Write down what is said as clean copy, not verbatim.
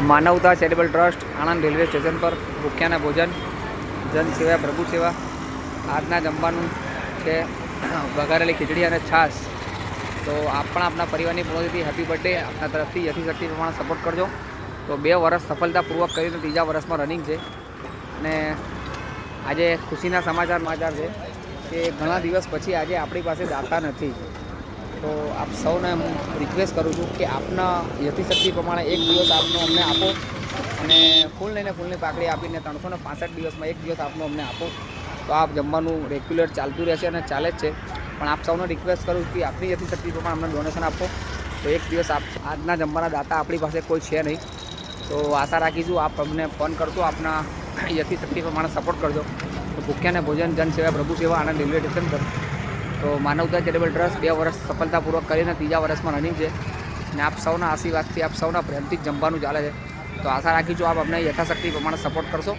માનવતા charitable trust Anand railway station પર ભૂખ્યાના ભોજન જન સેવા પ્રભુ સેવા. આજના જમવાનું છે વઘારેલી ખીચડી અને છાશ. તો આપ પણ આપણા પરિવારની પૂર્ણતિથિ હેપી બર્થડે આપણા તરફથી યથાશક્તિ પ્રમાણે સપોર્ટ કરજો. તો 2 વર્ષ સફળતાપૂર્વક કરીને 3જા વર્ષમાં રનિંગ છે. અને આજે ખુશીના સમાચાર છે કે ઘણા દિવસ પછી આજે આપણી પાસે દાતા નથી. તો આપ સૌને હું રિક્વેસ્ટ કરું છું કે આપના યથાશક્તિ પ્રમાણે એક દિવસ આપનો અમને આપો અને ફૂલ લઈને ફૂલની પાકડી આપીને 365 દિવસમાં એક દિવસ આપનો અમને આપો. તો આપ જમવાનું રેગ્યુલર ચાલતું રહેશે અને ચાલે જ છે. પણ આપ સૌને રિક્વેસ્ટ કરું છું કે આપની યથાશક્તિ પ્રમાણે અમને ડોનેશન આપો. તો એક દિવસ આપ આજના જમવાના દાતા આપણી પાસે કોઈ છે નહીં. તો આશા રાખીશું આપ અમને ફોન કરશો, આપના યથાશક્તિ પ્રમાણે સપોર્ટ કરજો. તો ભૂખ્યાને ભોજન જન સેવા પ્રભુ સેવા આણંદ રેલવે સ્ટેશન પર. તો માનવતા ચેરિટેબલ ટ્રસ્ટ 2 વર્ષ સફળતાપૂર્વક કરીને 3જા વર્ષમાં રનિંગ છે. અને આપ સૌના આશીર્વાદથી આપ સૌના પ્રેમથી જ જમવાનું ચાલે છે. તો આશા રાખીશું આપ અમને યથાશક્તિ પ્રમાણે સપોર્ટ કરશો.